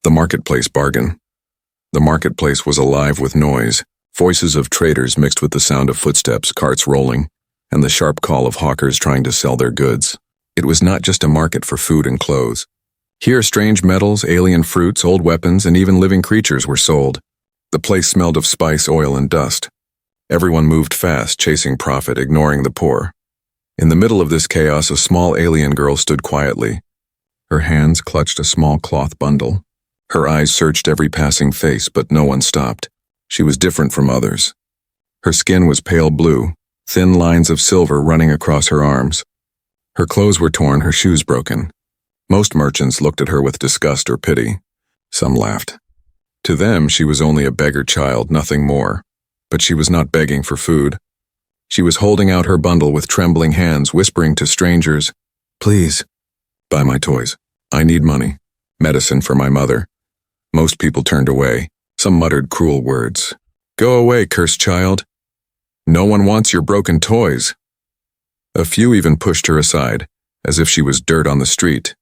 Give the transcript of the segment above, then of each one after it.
The marketplace bargain. The marketplace was alive with noise, voices of traders mixed with the sound of footsteps, carts rolling, and the sharp call of hawkers trying to sell their goods. It was not just a market for food and clothes. Here strange metals, alien fruits, old weapons, and even living creatures were sold. The place smelled of spice, oil, and dust. Everyone moved fast, chasing profit, ignoring the poor. In the middle of this chaos, a small alien girl stood quietly. Her hands clutched a small cloth bundle. Her eyes searched every passing face, but no one stopped. She was different from others. Her skin was pale blue, thin lines of silver running across her arms. Her clothes were torn, her shoes broken. Most merchants looked at her with disgust or pity. Some laughed. To them, she was only a beggar child, nothing more. But she was not begging for food. She was holding out her bundle with trembling hands, whispering to strangers, "Please, buy my toys. I need money. Medicine for my mother." Most people turned away. Some muttered cruel words. "Go away, cursed child. No one wants your broken toys." A few even pushed her aside, as if she was dirt on the street.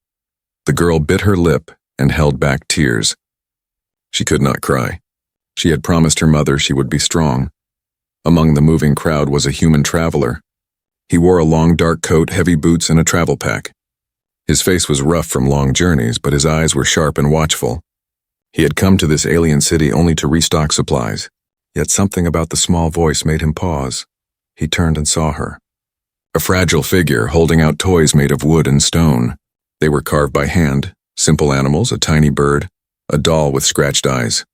The girl bit her lip and held back tears. She could not cry. She had promised her mother she would be strong. Among the moving crowd was a human traveler. He wore a long dark coat, heavy boots, and a travel pack. His face was rough from long journeys, but his eyes were sharp and watchful. He had come to this alien city only to restock supplies, yet something about the small voice made him pause. He turned and saw her. A fragile figure holding out toys made of wood and stone. They were carved by hand, simple animals, a tiny bird, a doll with scratched eyes.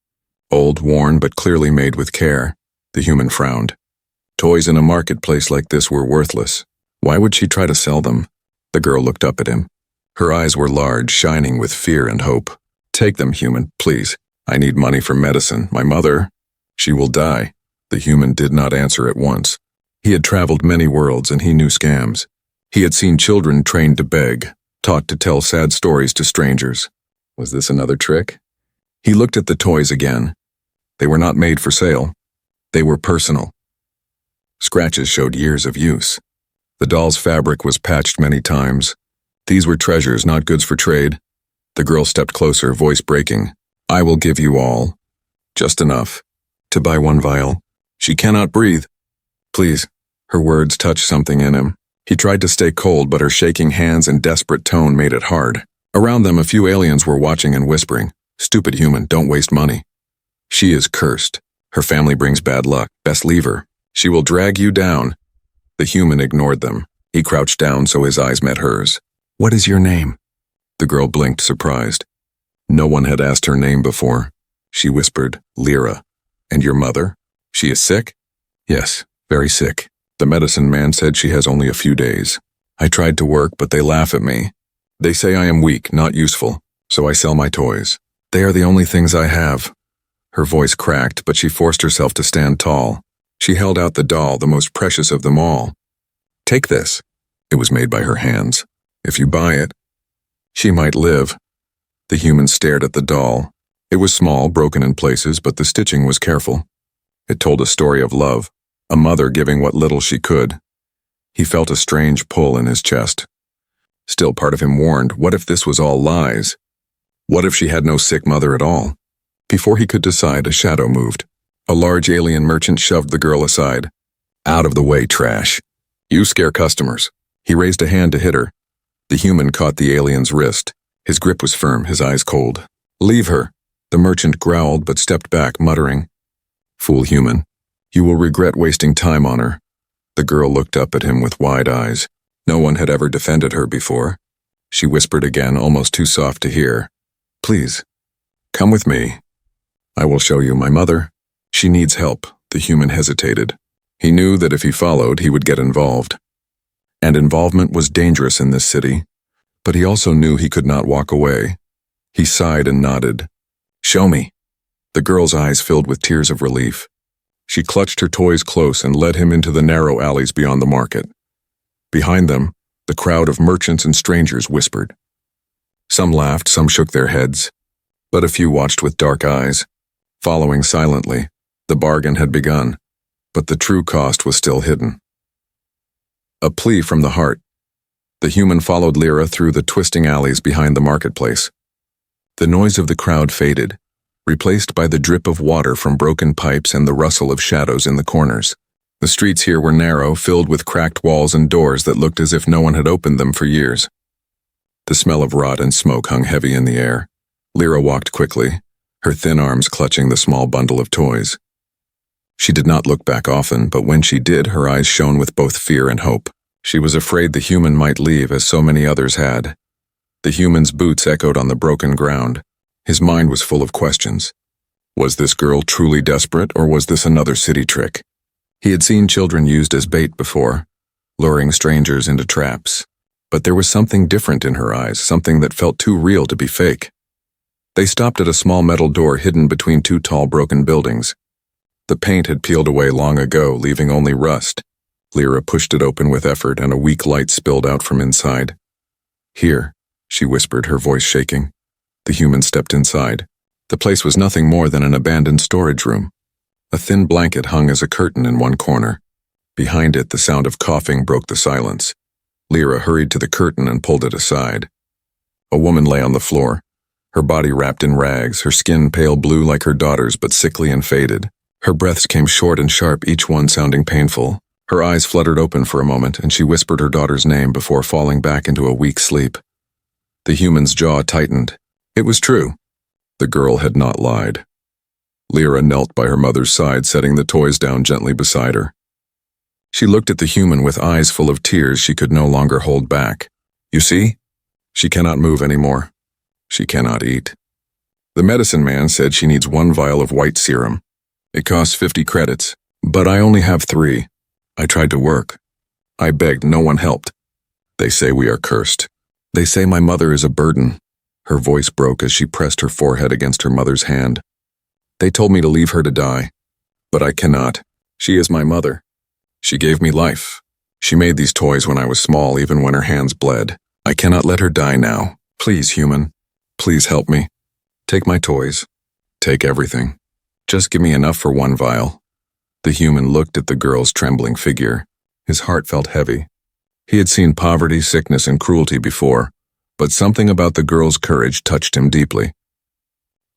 Old, worn, but clearly made with care. The human frowned. Toys in a marketplace like this were worthless. Why would she try to sell them? The girl looked up at him. Her eyes were large, shining with fear and hope. "Take them, human, please. I need money for medicine. My mother, she will die." The human did not answer at once. He had traveled many worlds and he knew scams. He had seen children trained to beg, taught to tell sad stories to strangers. Was this another trick? He looked at the toys again. They were not made for sale. They were personal. Scratches showed years of use. The doll's fabric was patched many times. These were treasures, not goods for trade. The girl stepped closer, voice breaking. "I will give you all. Just enough. To buy one vial. She cannot breathe. Please." Her words touched something in him. He tried to stay cold, but her shaking hands and desperate tone made it hard. Around them, a few aliens were watching and whispering, "Stupid human, don't waste money. She is cursed. Her family brings bad luck. Best leave her. She will drag you down." The human ignored them. He crouched down so his eyes met hers. "What is your name?" The girl blinked, surprised. No one had asked her name before. She whispered, "Lyra." "And your mother? She is sick?" "Yes, very sick. The medicine man said she has only a few days. I tried to work, but they laugh at me. They say I am weak, not useful, so I sell my toys. They are the only things I have." Her voice cracked, but she forced herself to stand tall. She held out the doll, the most precious of them all. "Take this." It was made by her hands. "If you buy it, she might live." The human stared at the doll. It was small, broken in places, but the stitching was careful. It told a story of love, a mother giving what little she could. He felt a strange pull in his chest. Still, part of him warned, what if this was all lies? What if she had no sick mother at all? Before he could decide, a shadow moved. A large alien merchant shoved the girl aside. "Out of the way, trash. You scare customers." He raised a hand to hit her. The human caught the alien's wrist. His grip was firm, his eyes cold. "Leave her." The merchant growled but stepped back, muttering, "Fool human. You will regret wasting time on her." The girl looked up at him with wide eyes. No one had ever defended her before. She whispered again, almost too soft to hear, "Please, come with me. I will show you my mother. She needs help." The human hesitated. He knew that if he followed, he would get involved. And involvement was dangerous in this city. But he also knew he could not walk away. He sighed and nodded. "Show me." The girl's eyes filled with tears of relief. She clutched her toys close and led him into the narrow alleys beyond the market. Behind them, the crowd of merchants and strangers whispered. Some laughed, some shook their heads, but a few watched with dark eyes. Following silently, the bargain had begun, but the true cost was still hidden. A plea from the heart. The human followed Lyra through the twisting alleys behind the marketplace. The noise of the crowd faded, replaced by the drip of water from broken pipes and the rustle of shadows in the corners. The streets here were narrow, filled with cracked walls and doors that looked as if no one had opened them for years. The smell of rot and smoke hung heavy in the air. Lyra walked quickly, her thin arms clutching the small bundle of toys. She did not look back often, but when she did, her eyes shone with both fear and hope. She was afraid the human might leave, as so many others had. The human's boots echoed on the broken ground. His mind was full of questions. Was this girl truly desperate, or was this another city trick? He had seen children used as bait before, luring strangers into traps. But there was something different in her eyes, something that felt too real to be fake. They stopped at a small metal door hidden between two tall broken buildings. The paint had peeled away long ago, leaving only rust. Lyra pushed it open with effort, and a weak light spilled out from inside. "Here," she whispered, her voice shaking. The human stepped inside. The place was nothing more than an abandoned storage room. A thin blanket hung as a curtain in one corner. Behind it, the sound of coughing broke the silence. Lyra hurried to the curtain and pulled it aside. A woman lay on the floor, her body wrapped in rags, her skin pale blue like her daughter's but sickly and faded. Her breaths came short and sharp, each one sounding painful. Her eyes fluttered open for a moment, and she whispered her daughter's name before falling back into a weak sleep. The human's jaw tightened. It was true. The girl had not lied. Lyra knelt by her mother's side, setting the toys down gently beside her. She looked at the human with eyes full of tears she could no longer hold back. "You see? She cannot move anymore. She cannot eat. The medicine man said she needs 1 vial of white serum. It costs 50 credits, but I only have 3. I tried to work. I begged, no one helped. They say we are cursed. They say my mother is a burden." Her voice broke as she pressed her forehead against her mother's hand. "They told me to leave her to die, but I cannot. She is my mother. She gave me life. She made these toys when I was small, even when her hands bled. I cannot let her die now. Please, human. Please help me. Take my toys. Take everything. Just give me enough for 1 vial." The human looked at the girl's trembling figure. His heart felt heavy. He had seen poverty, sickness, and cruelty before, but something about the girl's courage touched him deeply.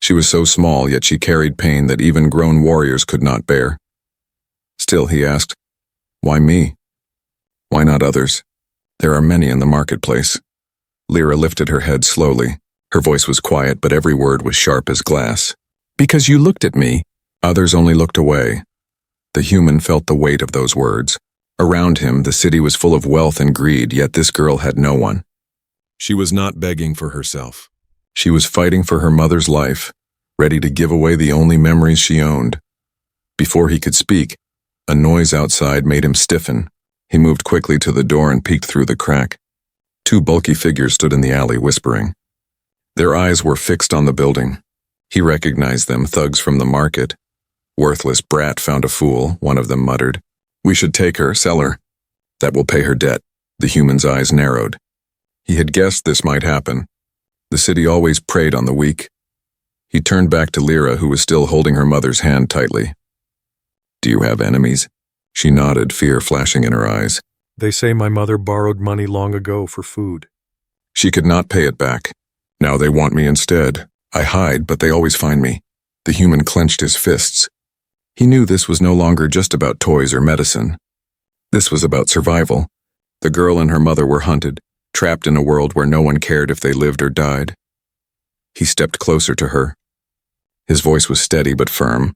She was so small, yet she carried pain that even grown warriors could not bear. Still, he asked, "Why me? Why not others? There are many in the marketplace." Lyra lifted her head slowly. Her voice was quiet, but every word was sharp as glass. "Because you looked at me." Others only looked away. The human felt the weight of those words. Around him, the city was full of wealth and greed, yet this girl had no one. She was not begging for herself. She was fighting for her mother's life, ready to give away the only memories she owned. Before he could speak, a noise outside made him stiffen. He moved quickly to the door and peeked through the crack. 2 bulky figures stood in the alley, whispering. Their eyes were fixed on the building. He recognized them, thugs from the market. "Worthless brat found a fool," one of them muttered. "We should take her, sell her. That will pay her debt." The human's eyes narrowed. He had guessed this might happen. The city always preyed on the weak. He turned back to Lyra, who was still holding her mother's hand tightly. "Do you have enemies?" She nodded, fear flashing in her eyes. "They say my mother borrowed money long ago for food." "She could not pay it back. Now they want me instead. I hide, but they always find me." The human clenched his fists. He knew this was no longer just about toys or medicine. This was about survival. The girl and her mother were hunted, trapped in a world where no one cared if they lived or died. He stepped closer to her. His voice was steady but firm.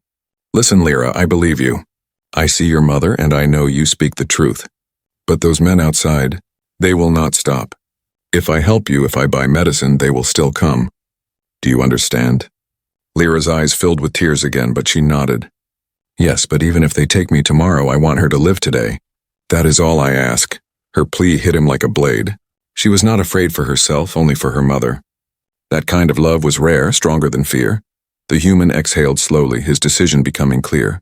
"Listen, Lyra, I believe you. I see your mother, and I know you speak the truth. But those men outside, they will not stop. If I help you, if I buy medicine, they will still come. Do you understand?" Lyra's eyes filled with tears again, but she nodded. "Yes, but even if they take me tomorrow, I want her to live today. That is all I ask." Her plea hit him like a blade. She was not afraid for herself, only for her mother. That kind of love was rare, stronger than fear. The human exhaled slowly, his decision becoming clear.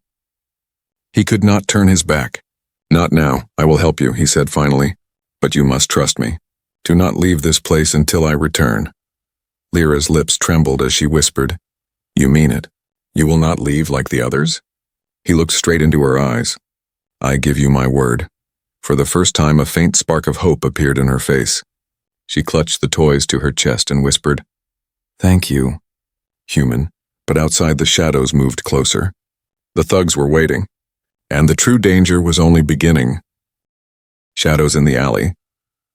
He could not turn his back. "Not now. I will help you," he said finally. "But you must trust me. Do not leave this place until I return." Lyra's lips trembled as she whispered, "You mean it? You will not leave like the others?" He looked straight into her eyes. "I give you my word." For the first time, a faint spark of hope appeared in her face. She clutched the toys to her chest and whispered, Thank you, human, but outside the shadows moved closer. The thugs were waiting, and the true danger was only beginning. Shadows in the alley.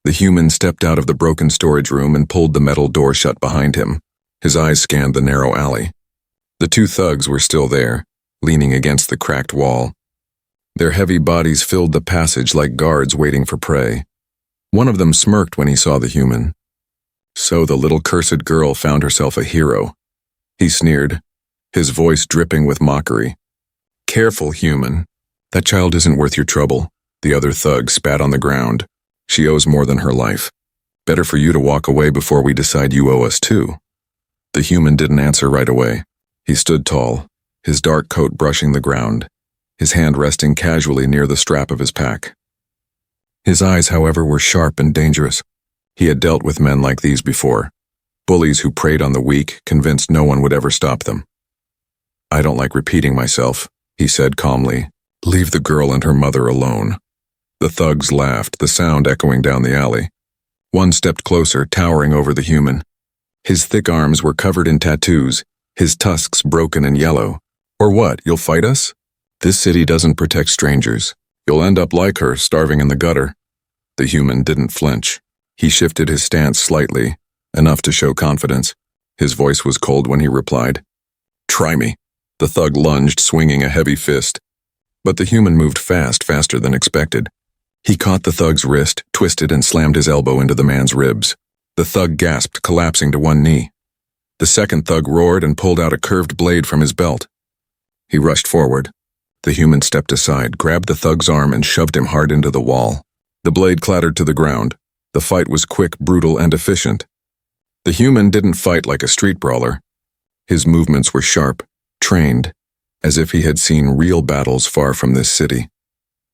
The human stepped out of the broken storage room and pulled the metal door shut behind him. His eyes scanned the narrow alley. The two thugs were still there, leaning against the cracked wall. Their heavy bodies filled the passage like guards waiting for prey. One of them smirked when he saw the human. So the little cursed girl found herself a hero. He sneered, his voice dripping with mockery. Careful, human. That child isn't worth your trouble. The other thug spat on the ground. She owes more than her life. Better for you to walk away before we decide you owe us too. The human didn't answer right away. He stood tall, his dark coat brushing the ground, his hand resting casually near the strap of his pack. His eyes, however, were sharp and dangerous. He had dealt with men like these before. Bullies who preyed on the weak, convinced no one would ever stop them. I don't like repeating myself, he said calmly. Leave the girl and her mother alone. The thugs laughed, the sound echoing down the alley. One stepped closer, towering over the human. His thick arms were covered in tattoos, his tusks broken and yellow. Or what, you'll fight us? This city doesn't protect strangers. You'll end up like her, starving in the gutter. The human didn't flinch. He shifted his stance slightly, enough to show confidence. His voice was cold when he replied. Try me. The thug lunged, swinging a heavy fist. But the human moved faster than expected. He caught the thug's wrist, twisted and slammed his elbow into the man's ribs. The thug gasped, collapsing to one knee. The second thug roared and pulled out a curved blade from his belt. He rushed forward. The human stepped aside, grabbed the thug's arm and shoved him hard into the wall. The blade clattered to the ground. The fight was quick, brutal, and efficient. The human didn't fight like a street brawler. His movements were sharp, trained, as if he had seen real battles far from this city.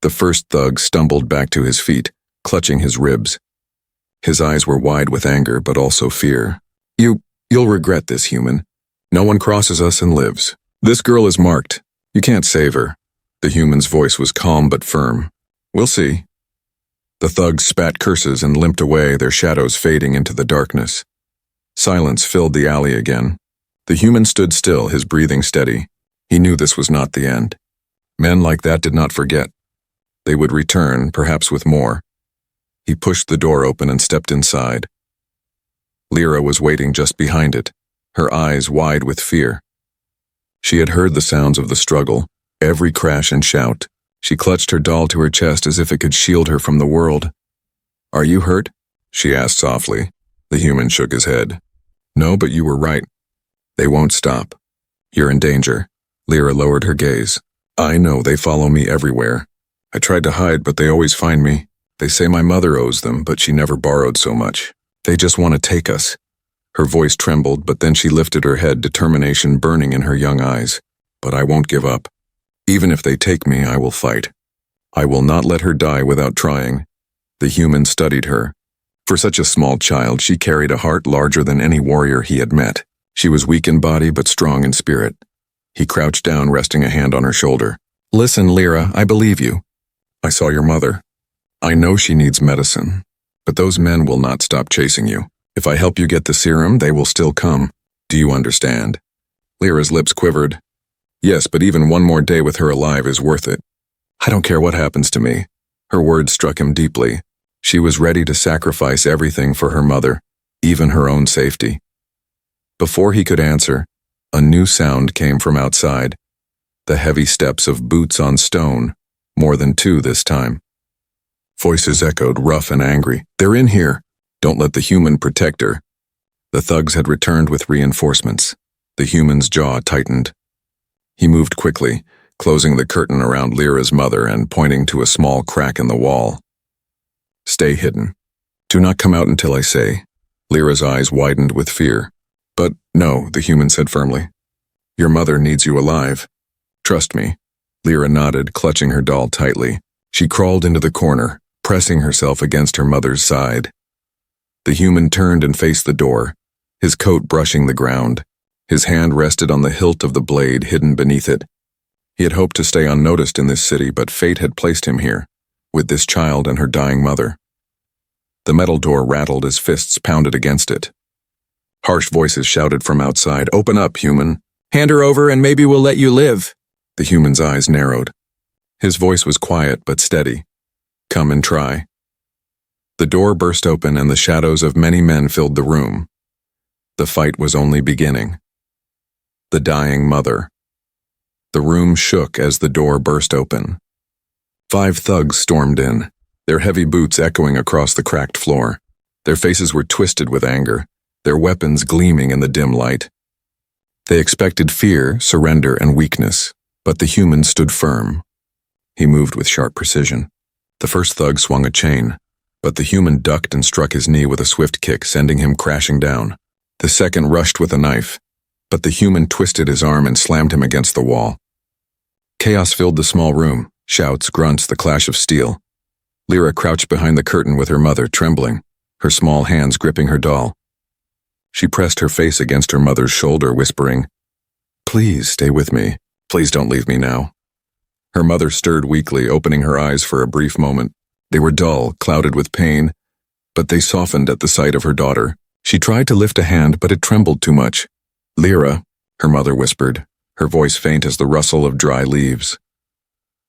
The first thug stumbled back to his feet, clutching his ribs. His eyes were wide with anger, but also fear. You'll regret this, human. No one crosses us and lives. This girl is marked. You can't save her. The human's voice was calm but firm. We'll see. The thugs spat curses and limped away, their shadows fading into the darkness. Silence filled the alley again. The human stood still, his breathing steady. He knew this was not the end. Men like that did not forget. They would return, perhaps with more. He pushed the door open and stepped inside. Lyra was waiting just behind it, her eyes wide with fear. She had heard the sounds of the struggle, every crash and shout. She clutched her doll to her chest as if it could shield her from the world. Are you hurt? She asked softly. The human shook his head. No, but you were right. They won't stop. You're in danger. Lyra lowered her gaze. I know, they follow me everywhere. I tried to hide, but they always find me. They say my mother owes them, but she never borrowed so much. They just want to take us. Her voice trembled, but then she lifted her head, determination burning in her young eyes. But I won't give up. Even if they take me, I will fight. I will not let her die without trying. The human studied her. For such a small child, she carried a heart larger than any warrior he had met. She was weak in body, but strong in spirit. He crouched down, resting a hand on her shoulder. Listen, Lyra, I believe you. I saw your mother. I know she needs medicine, but those men will not stop chasing you. If I help you get the serum, they will still come. Do you understand? Lyra's lips quivered. Yes, but even one more day with her alive is worth it. I don't care what happens to me. Her words struck him deeply. She was ready to sacrifice everything for her mother, even her own safety. Before he could answer, a new sound came from outside. The heavy steps of boots on stone, more than two this time. Voices echoed, rough and angry. They're in here. Don't let the human protect her. The thugs had returned with reinforcements. The human's jaw tightened. He moved quickly, closing the curtain around Lyra's mother and pointing to a small crack in the wall. Stay hidden. Do not come out until I say. Lyra's eyes widened with fear. But no, the human said firmly. Your mother needs you alive. Trust me. Lyra nodded, clutching her doll tightly. She crawled into the corner, pressing herself against her mother's side. The human turned and faced the door, his coat brushing the ground. His hand rested on the hilt of the blade hidden beneath it. He had hoped to stay unnoticed in this city, but fate had placed him here, with this child and her dying mother. The metal door rattled as fists pounded against it. Harsh voices shouted from outside, "Open up, human. Hand her over and maybe we'll let you live." The human's eyes narrowed. His voice was quiet but steady. "Come and try." The door burst open and the shadows of many men filled the room. The fight was only beginning. The dying mother. The room shook as the door burst open. 5 thugs stormed in, their heavy boots echoing across the cracked floor. Their faces were twisted with anger, their weapons gleaming in the dim light. They expected fear, surrender, and weakness, but the human stood firm. He moved with sharp precision. The first thug swung a chain, but the human ducked and struck his knee with a swift kick, sending him crashing down. The second rushed with a knife, but the human twisted his arm and slammed him against the wall. Chaos filled the small room, shouts, grunts, the clash of steel. Lyra crouched behind the curtain with her mother, trembling, her small hands gripping her doll. She pressed her face against her mother's shoulder, whispering, "Please stay with me. Please don't leave me now." Her mother stirred weakly, opening her eyes for a brief moment. They were dull, clouded with pain, but they softened at the sight of her daughter. She tried to lift a hand, but it trembled too much. "Lyra," her mother whispered, her voice faint as the rustle of dry leaves.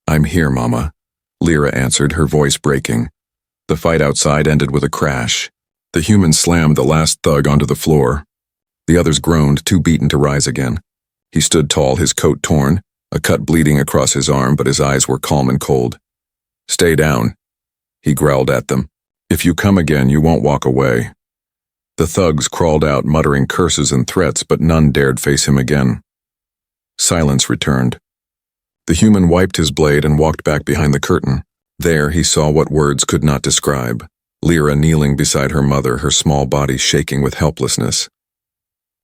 "I'm here, Mama," Lyra answered, her voice breaking. The fight outside ended with a crash. The human slammed the last thug onto the floor. The others groaned, too beaten to rise again. He stood tall, his coat torn, a cut bleeding across his arm, but his eyes were calm and cold. "Stay down," he growled at them. "If you come again, you won't walk away." The thugs crawled out, muttering curses and threats, but none dared face him again. Silence returned. The human wiped his blade and walked back behind the curtain. There he saw what words could not describe. Lyra kneeling beside her mother, her small body shaking with helplessness.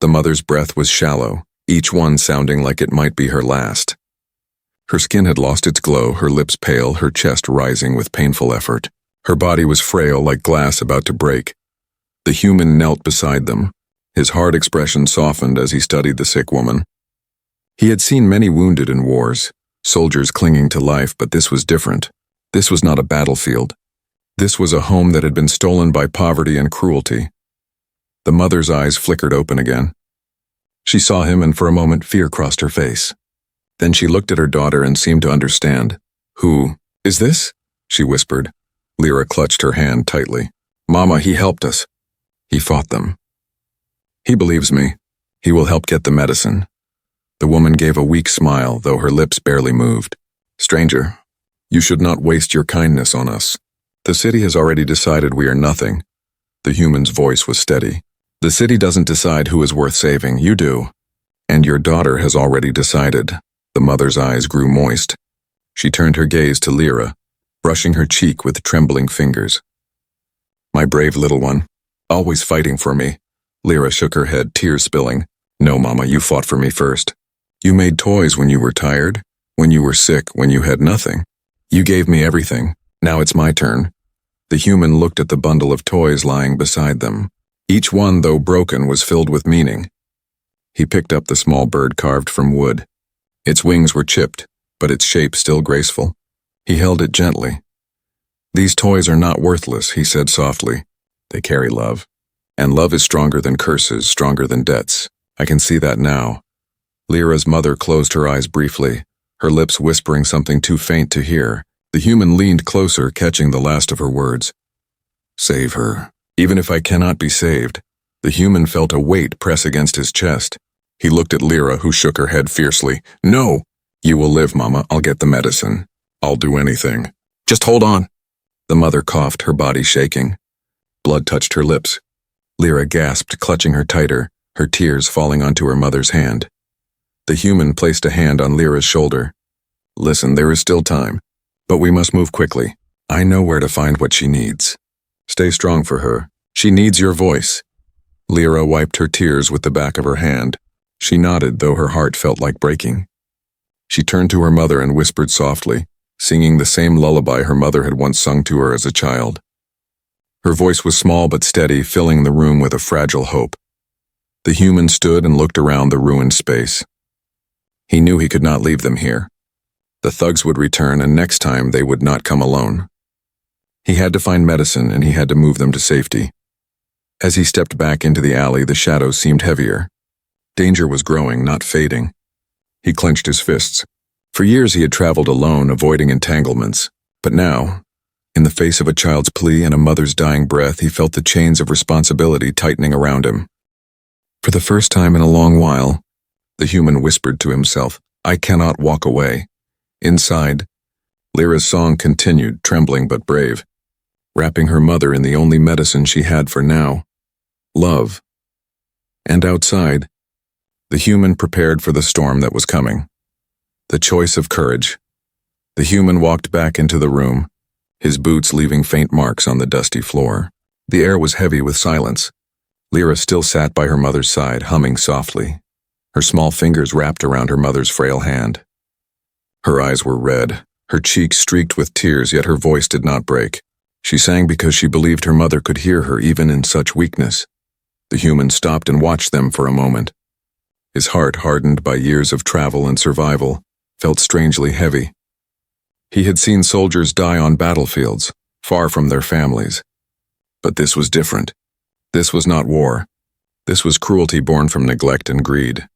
The mother's breath was shallow, each one sounding like it might be her last. Her skin had lost its glow, her lips pale, her chest rising with painful effort. Her body was frail like glass about to break. The human knelt beside them. His hard expression softened as he studied the sick woman. He had seen many wounded in wars, soldiers clinging to life, but this was different. This was not a battlefield. This was a home that had been stolen by poverty and cruelty. The mother's eyes flickered open again. She saw him, and for a moment fear crossed her face. Then she looked at her daughter and seemed to understand. "Who is this?" she whispered. Lyra clutched her hand tightly. "Mama, he helped us. He fought them. He believes me. He will help get the medicine." The woman gave a weak smile, though her lips barely moved. "Stranger, you should not waste your kindness on us. The city has already decided we are nothing." The human's voice was steady. "The city doesn't decide who is worth saving, you do. And your daughter has already decided." The mother's eyes grew moist. She turned her gaze to Lyra, brushing her cheek with trembling fingers. "My brave little one, always fighting for me." Lyra shook her head, tears spilling. "No, Mama, you fought for me first. You made toys when you were tired, when you were sick, when you had nothing. You gave me everything. Now it's my turn." The human looked at the bundle of toys lying beside them. Each one, though broken, was filled with meaning. He picked up the small bird carved from wood. Its wings were chipped, but its shape still graceful. He held it gently. "These toys are not worthless," he said softly. "They carry love. And love is stronger than curses, stronger than debts. I can see that now." Lyra's mother closed her eyes briefly, her lips whispering something too faint to hear. The human leaned closer, catching the last of her words. "Save her. Even if I cannot be saved." The human felt a weight press against his chest. He looked at Lyra, who shook her head fiercely. "No! You will live, Mama. I'll get the medicine. I'll do anything. Just hold on." The mother coughed, her body shaking. Blood touched her lips. Lyra gasped, clutching her tighter, her tears falling onto her mother's hand. The human placed a hand on Lyra's shoulder. "Listen, there is still time, but we must move quickly. I know where to find what she needs. Stay strong for her. She needs your voice." Lyra wiped her tears with the back of her hand. She nodded, though her heart felt like breaking. She turned to her mother and whispered softly, singing the same lullaby her mother had once sung to her as a child. Her voice was small but steady, filling the room with a fragile hope. The human stood and looked around the ruined space. He knew he could not leave them here. The thugs would return, and next time they would not come alone. He had to find medicine, and he had to move them to safety. As he stepped back into the alley, the shadows seemed heavier. Danger was growing, not fading. He clenched his fists. For years he had traveled alone, avoiding entanglements. But now, in the face of a child's plea and a mother's dying breath, he felt the chains of responsibility tightening around him. For the first time in a long while, the human whispered to himself, "I cannot walk away." Inside, Lyra's song continued, trembling but brave, wrapping her mother in the only medicine she had for now, love. And outside, the human prepared for the storm that was coming. The choice of courage. The human walked back into the room, his boots leaving faint marks on the dusty floor. The air was heavy with silence. Lyra still sat by her mother's side, humming softly, her small fingers wrapped around her mother's frail hand. Her eyes were red, her cheeks streaked with tears, yet her voice did not break. She sang because she believed her mother could hear her even in such weakness. The human stopped and watched them for a moment. His heart, hardened by years of travel and survival, felt strangely heavy. He had seen soldiers die on battlefields, far from their families. But this was different. This was not war. This was cruelty born from neglect and greed.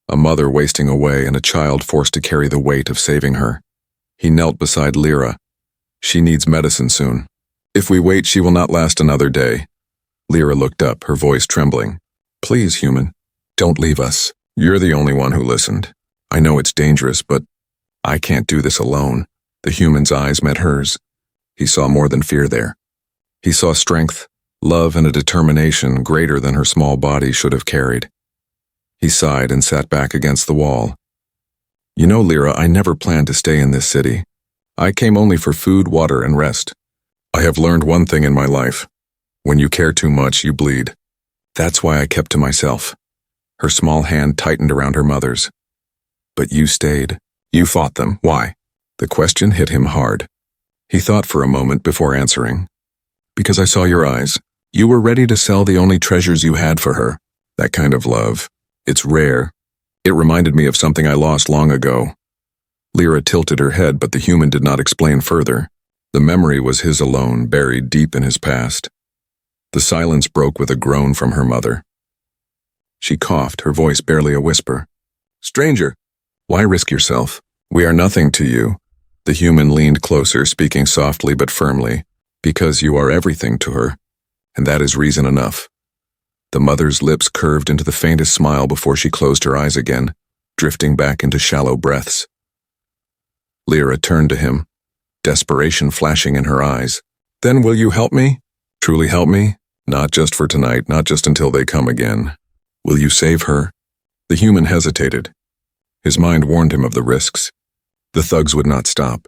A mother wasting away and a child forced to carry the weight of saving her. He knelt beside Lyra. "She needs medicine soon. If we wait, she will not last another day." Lyra looked up, her voice trembling. "Please, human, don't leave us. You're the only one who listened. I know it's dangerous, but I can't do this alone." The human's eyes met hers. He saw more than fear there. He saw strength, love, and a determination greater than her small body should have carried. He sighed and sat back against the wall. "You know, Lyra, I never planned to stay in this city. I came only for food, water, and rest. I have learned one thing in my life. When you care too much, you bleed. That's why I kept to myself." Her small hand tightened around her mother's. "But you stayed. You fought them. Why?" The question hit him hard. He thought for a moment before answering. "Because I saw your eyes. You were ready to sell the only treasures you had for her. That kind of love. It's rare. It reminded me of something I lost long ago." Lyra tilted her head, but the human did not explain further. The memory was his alone, buried deep in his past. The silence broke with a groan from her mother. She coughed, her voice barely a whisper. "Stranger, why risk yourself? We are nothing to you." The human leaned closer, speaking softly but firmly. "Because you are everything to her, and that is reason enough." The mother's lips curved into the faintest smile before she closed her eyes again, drifting back into shallow breaths. Lyra turned to him, desperation flashing in her eyes. "Then will you help me? Truly help me? Not just for tonight, not just until they come again. Will you save her?" The human hesitated. His mind warned him of the risks. The thugs would not stop.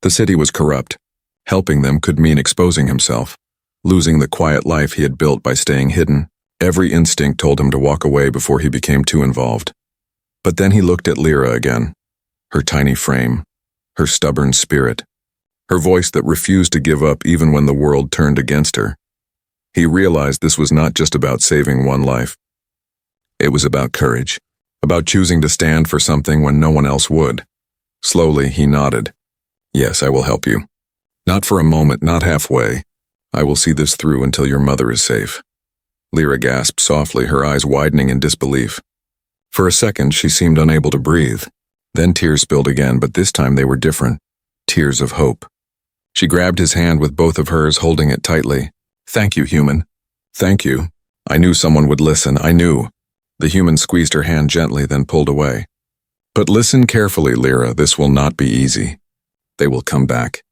The city was corrupt. Helping them could mean exposing himself, losing the quiet life he had built by staying hidden. Every instinct told him to walk away before he became too involved. But then he looked at Lyra again, her tiny frame, her stubborn spirit, her voice that refused to give up even when the world turned against her. He realized this was not just about saving one life. It was about courage, about choosing to stand for something when no one else would. Slowly, he nodded. "Yes, I will help you. Not for a moment, not halfway. I will see this through until your mother is safe." Lyra gasped softly, her eyes widening in disbelief. For a second, she seemed unable to breathe. Then tears spilled again, but this time they were different. Tears of hope. She grabbed his hand with both of hers, holding it tightly. "Thank you, human. Thank you. I knew someone would listen. I knew." The human squeezed her hand gently, then pulled away. "But listen carefully, Lyra. This will not be easy. They will come back.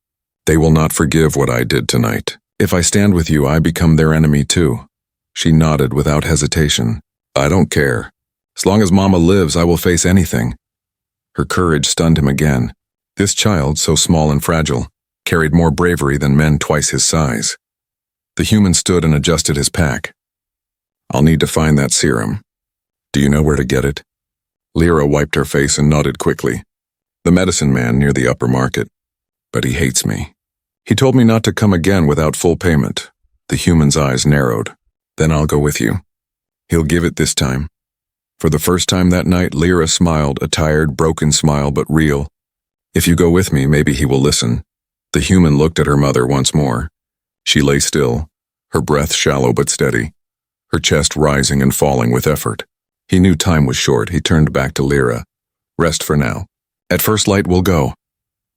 They will not forgive what I did tonight. If I stand with you, I become their enemy too." She nodded without hesitation. "I don't care. As long as Mama lives, I will face anything." Her courage stunned him again. This child, so small and fragile, carried more bravery than men twice his size. The human stood and adjusted his pack. "I'll need to find that serum. Do you know where to get it?" Lyra wiped her face and nodded quickly. "The medicine man near the upper market. But he hates me. He told me not to come again without full payment." The human's eyes narrowed. "Then I'll go with you. He'll give it this time." For the first time that night, Lyra smiled, a tired, broken smile, but real. "If you go with me, maybe he will listen." The human looked at her mother once more. She lay still, her breath shallow but steady, her chest rising and falling with effort. He knew time was short. He turned back to Lyra. Rest for now. At first light we'll go.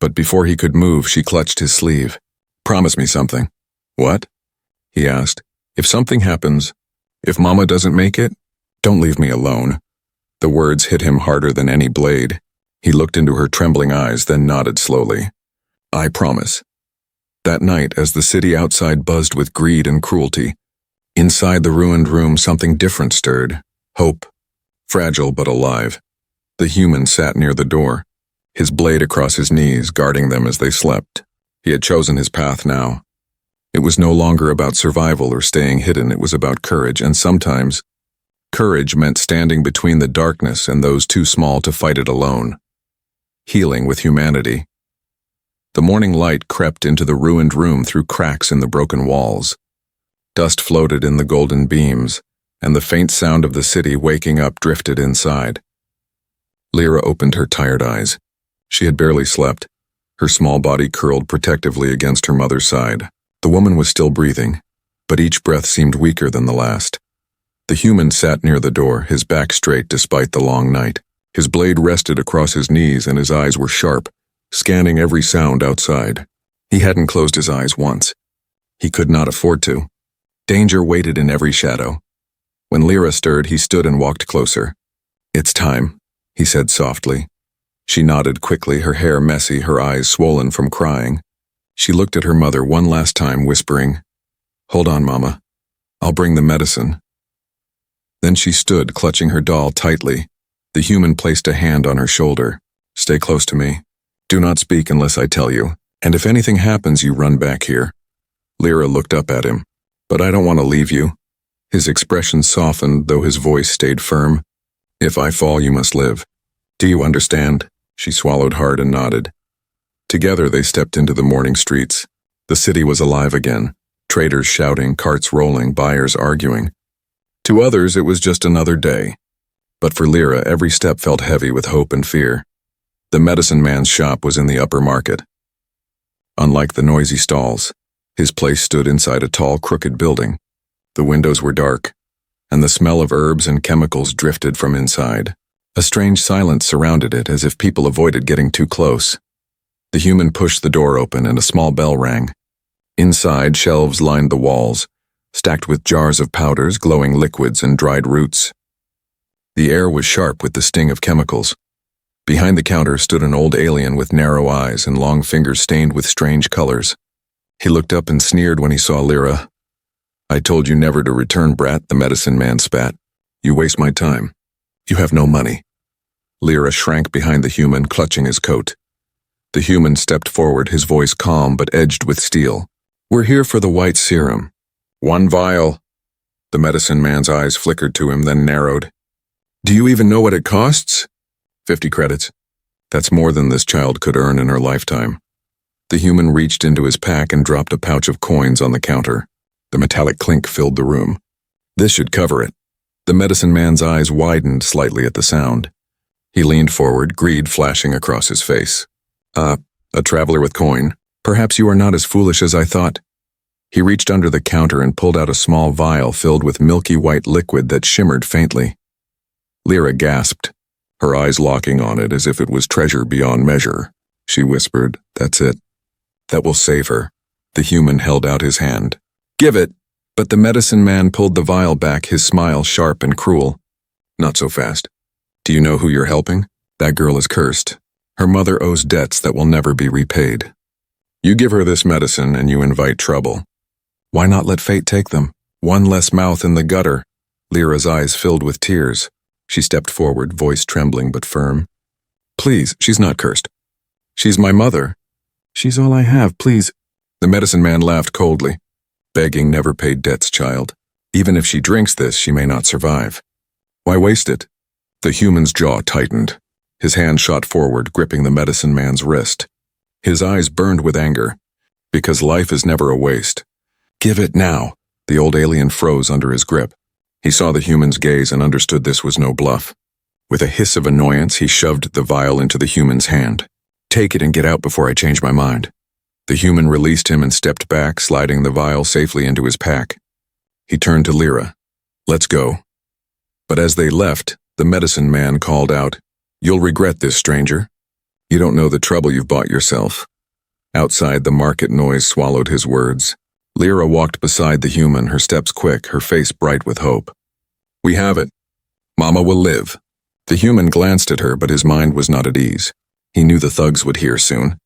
But before he could move, she clutched his sleeve. Promise me something. What? He asked. If something happens, if Mama doesn't make it, don't leave me alone. The words hit him harder than any blade. He looked into her trembling eyes, then nodded slowly. I promise. That night, as the city outside buzzed with greed and cruelty, inside the ruined room something different stirred. Hope. Fragile but alive. The human sat near the door, his blade across his knees, guarding them as they slept. He had chosen his path now. It was no longer about survival or staying hidden. It was about courage, and sometimes courage meant standing between the darkness and those too small to fight it alone. Healing with humanity. The morning light crept into the ruined room through cracks in the broken walls. Dust floated in the golden beams, and the faint sound of the city waking up drifted inside. Lyra opened her tired eyes. She had barely slept, her small body curled protectively against her mother's side. The woman was still breathing, but each breath seemed weaker than the last. The human sat near the door, his back straight despite the long night. His blade rested across his knees and his eyes were sharp, scanning every sound outside. He hadn't closed his eyes once. He could not afford to. Danger waited in every shadow. When Lyra stirred, he stood and walked closer. It's time, he said softly. She nodded quickly, her hair messy, her eyes swollen from crying. She looked at her mother one last time, whispering, Hold on, Mama. I'll bring the medicine. Then she stood, clutching her doll tightly. The human placed a hand on her shoulder. Stay close to me. Do not speak unless I tell you. And if anything happens, you run back here. Lyra looked up at him. But I don't want to leave you. His expression softened, though his voice stayed firm. If I fall, you must live. Do you understand? She swallowed hard and nodded. Together they stepped into the morning streets. The city was alive again. Traders shouting, carts rolling, buyers arguing. To others, it was just another day. But for Lyra, every step felt heavy with hope and fear. The medicine man's shop was in the upper market. Unlike the noisy stalls, his place stood inside a tall, crooked building. The windows were dark, and the smell of herbs and chemicals drifted from inside. A strange silence surrounded it, as if people avoided getting too close. The human pushed the door open and a small bell rang. Inside, shelves lined the walls, stacked with jars of powders, glowing liquids, and dried roots. The air was sharp with the sting of chemicals. Behind the counter stood an old alien with narrow eyes and long fingers stained with strange colors. He looked up and sneered when he saw Lyra. I told you never to return, brat, the medicine man spat. You waste my time. You have no money. Lyra shrank behind the human, clutching his coat. The human stepped forward, his voice calm but edged with steel. We're here for the white serum. 1 vial. The medicine man's eyes flickered to him, then narrowed. Do you even know what it costs? 50 credits. That's more than this child could earn in her lifetime. The human reached into his pack and dropped a pouch of coins on the counter. The metallic clink filled the room. This should cover it. The medicine man's eyes widened slightly at the sound. He leaned forward, greed flashing across his face. A traveler with coin. Perhaps you are not as foolish as I thought. He reached under the counter and pulled out a small vial filled with milky white liquid that shimmered faintly. Lyra gasped, her eyes locking on it as if it was treasure beyond measure. She whispered, That's it. That will save her. The human held out his hand. Give it! But the medicine man pulled the vial back, his smile sharp and cruel. Not so fast. Do you know who you're helping? That girl is cursed. Her mother owes debts that will never be repaid. You give her this medicine and you invite trouble. Why not let fate take them? One less mouth in the gutter. Lyra's eyes filled with tears. She stepped forward, voice trembling but firm. Please, she's not cursed. She's my mother. She's all I have, please. The medicine man laughed coldly. Begging never paid debts, child. Even if she drinks this, she may not survive. Why waste it? The human's jaw tightened. His hand shot forward, gripping the medicine man's wrist. His eyes burned with anger. Because life is never a waste. Give it now. The old alien froze under his grip. He saw the human's gaze and understood this was no bluff. With a hiss of annoyance, he shoved the vial into the human's hand. Take it and get out before I change my mind. The human released him and stepped back, sliding the vial safely into his pack. He turned to Lyra. "Let's go." But as they left, the medicine man called out, "You'll regret this, stranger. You don't know the trouble you've bought yourself." Outside, the market noise swallowed his words. Lyra walked beside the human, her steps quick, her face bright with hope. "We have it. Mama will live." The human glanced at her, but his mind was not at ease. He knew the thugs would hear soon.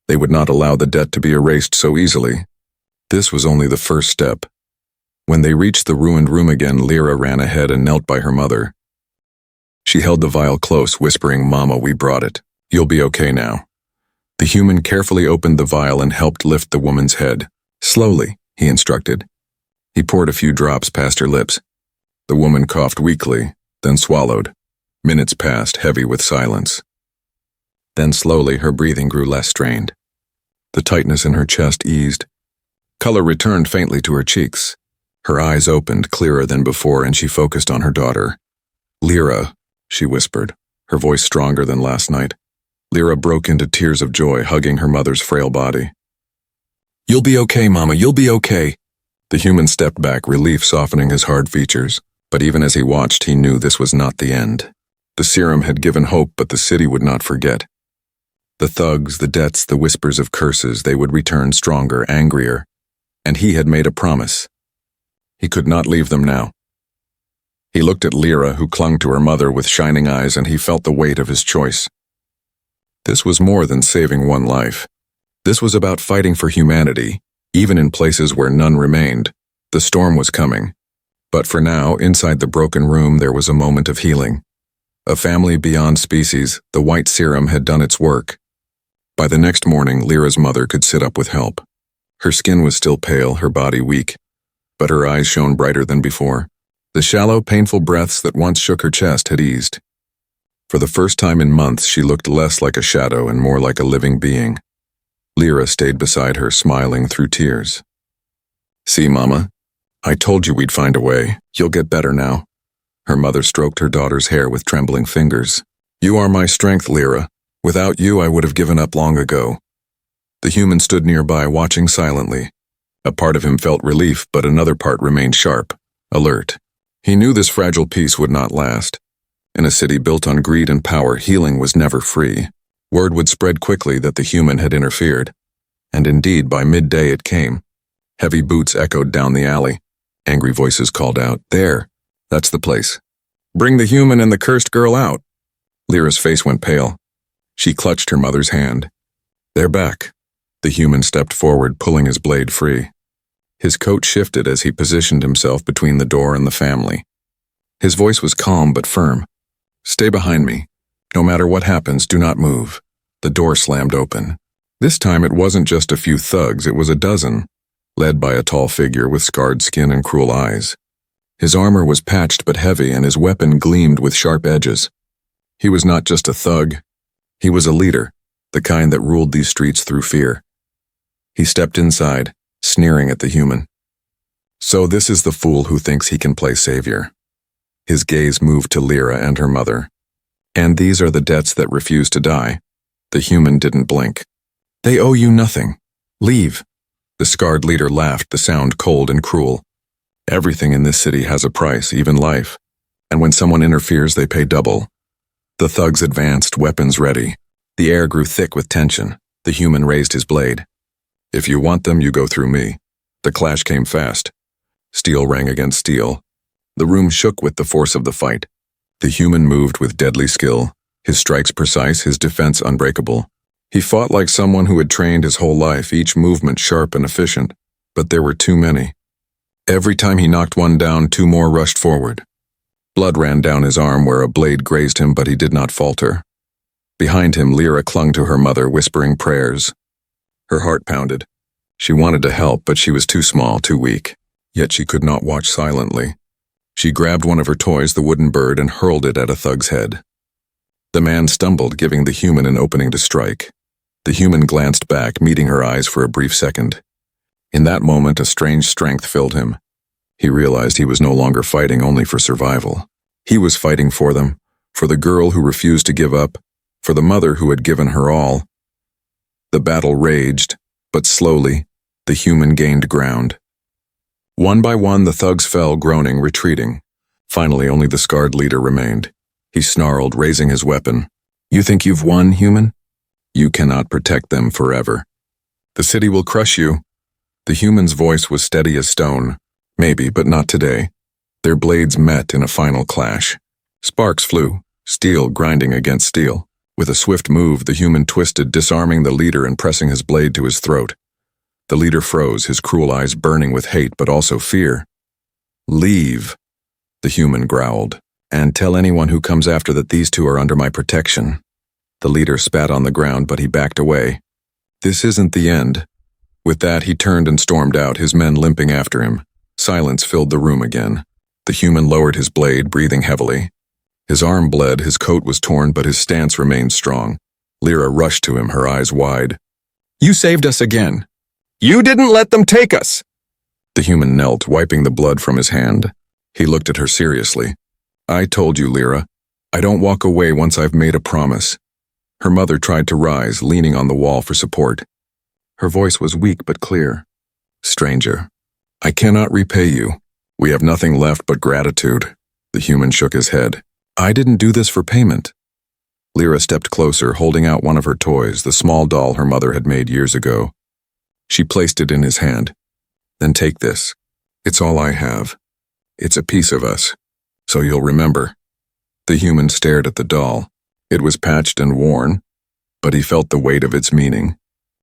They would not allow the debt to be erased so easily. This was only the first step. When they reached the ruined room again, Lyra ran ahead and knelt by her mother. She held the vial close, whispering, "Mama, we brought it. You'll be okay now." The human carefully opened the vial and helped lift the woman's head. "Slowly," he instructed. He poured a few drops past her lips. The woman coughed weakly, then swallowed. Minutes passed, heavy with silence. Then slowly her breathing grew less strained. The tightness in her chest eased. Color returned faintly to her cheeks. Her eyes opened, clearer than before, and she focused on her daughter. "Lyra," she whispered, her voice stronger than last night. Lyra broke into tears of joy, hugging her mother's frail body. "You'll be okay, Mama, you'll be okay." The human stepped back, relief softening his hard features, but even as he watched, he knew this was not the end. The serum had given hope, but the city would not forget. The thugs, the debts, the whispers of curses, they would return stronger, angrier, and he had made a promise. He could not leave them now. He looked at Lyra, who clung to her mother with shining eyes, and he felt the weight of his choice. This was more than saving one life. This was about fighting for humanity, even in places where none remained. The storm was coming. But for now, inside the broken room, there was a moment of healing. A family beyond species, the white serum had done its work. By the next morning, Lyra's mother could sit up with help. Her skin was still pale, her body weak, but her eyes shone brighter than before. The shallow, painful breaths that once shook her chest had eased. For the first time in months, she looked less like a shadow and more like a living being. Lyra stayed beside her, smiling through tears. "See, Mama, I told you we'd find a way. You'll get better now." Her mother stroked her daughter's hair with trembling fingers. "You are my strength, Lyra. Without you, I would have given up long ago." The human stood nearby, watching silently. A part of him felt relief, but another part remained sharp, alert. He knew this fragile peace would not last. In a city built on greed and power, healing was never free. Word would spread quickly that the human had interfered. And indeed, by midday it came. Heavy boots echoed down the alley. Angry voices called out, "There! That's the place. Bring the human and the cursed girl out." Lyra's face went pale. She clutched her mother's hand. "They're back." The human stepped forward, pulling his blade free. His coat shifted as he positioned himself between the door and the family. His voice was calm but firm. "Stay behind me. No matter what happens, do not move." The door slammed open. This time it wasn't just a few thugs, it was a dozen, led by a tall figure with scarred skin and cruel eyes. His armor was patched but heavy, and his weapon gleamed with sharp edges. He was not just a thug. He was a leader, the kind that ruled these streets through fear. He stepped inside, sneering at the human. "So this is the fool who thinks he can play savior." His gaze moved to Lyra and her mother. "And these are the debts that refuse to die." The human didn't blink. "They owe you nothing. Leave." The scarred leader laughed, the sound cold and cruel. "Everything in this city has a price, even life. And when someone interferes, they pay double." The thugs advanced, weapons ready. The air grew thick with tension. The human raised his blade. "If you want them, you go through me." The clash came fast. Steel rang against steel. The room shook with the force of the fight. The human moved with deadly skill, his strikes precise, his defense unbreakable. He fought like someone who had trained his whole life, each movement sharp and efficient, but there were too many. Every time he knocked one down, two more rushed forward. Blood ran down his arm where a blade grazed him, but he did not falter. Behind him, Lyra clung to her mother, whispering prayers. Her heart pounded. She wanted to help, but she was too small, too weak. Yet she could not watch silently. She grabbed one of her toys, the wooden bird, and hurled it at a thug's head. The man stumbled, giving the human an opening to strike. The human glanced back, meeting her eyes for a brief second. In that moment, a strange strength filled him. He realized he was no longer fighting only for survival. He was fighting for them, for the girl who refused to give up, for the mother who had given her all. The battle raged, but slowly, the human gained ground. One by one, the thugs fell, groaning, retreating. Finally, only the scarred leader remained. He snarled, raising his weapon. You think you've won, human? You cannot protect them forever. The city will crush you. The human's voice was steady as stone. Maybe, but not today. Their blades met in a final clash. Sparks flew, steel grinding against steel. With a swift move, the human twisted, disarming the leader and pressing his blade to his throat. The leader froze, his cruel eyes burning with hate but also fear. Leave, the human growled, and tell anyone who comes after that these two are under my protection. The leader spat on the ground, but he backed away. This isn't the end. With that, he turned and stormed out, his men limping after him. Silence filled the room again. The human lowered his blade, breathing heavily. His arm bled, his coat was torn, but his stance remained strong. Lyra rushed to him, her eyes wide. You saved us again. You didn't let them take us. The human knelt, wiping the blood from his hand. He looked at her seriously. I told you, Lyra. I don't walk away once I've made a promise. Her mother tried to rise, leaning on the wall for support. Her voice was weak but clear. Stranger, I cannot repay you. We have nothing left but gratitude. The human shook his head. I didn't do this for payment. Lyra stepped closer, holding out one of her toys, the small doll her mother had made years ago. She placed it in his hand. Then take this. It's all I have. It's a piece of us, so you'll remember. The human stared at the doll. It was patched and worn, but he felt the weight of its meaning.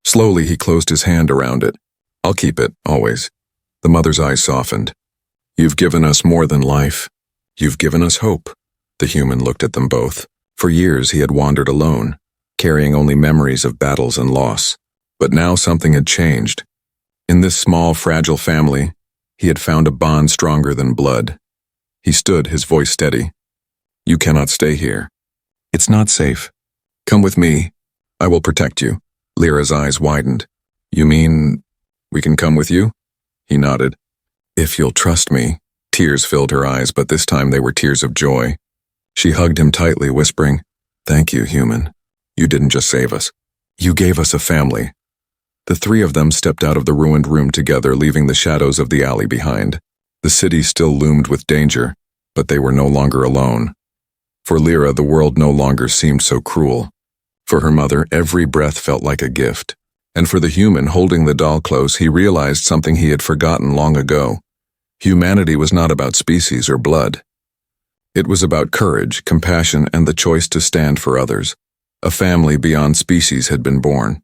Slowly, he closed his hand around it. I'll keep it, always. The mother's eyes softened. You've given us more than life. You've given us hope. The human looked at them both. For years, he had wandered alone, carrying only memories of battles and loss. But now something had changed. In this small, fragile family, he had found a bond stronger than blood. He stood, his voice steady. You cannot stay here. It's not safe. Come with me. I will protect you. Lyra's eyes widened. You mean we can come with you? He nodded. If you'll trust me. Tears filled her eyes, but this time they were tears of joy. She hugged him tightly, whispering, Thank you, human. You didn't just save us. You gave us a family. The three of them stepped out of the ruined room together, leaving the shadows of the alley behind. The city still loomed with danger, but they were no longer alone. For Lyra, the world no longer seemed so cruel. For her mother, every breath felt like a gift. And for the human holding the doll close, he realized something he had forgotten long ago. Humanity was not about species or blood. It was about courage, compassion, and the choice to stand for others. A family beyond species had been born.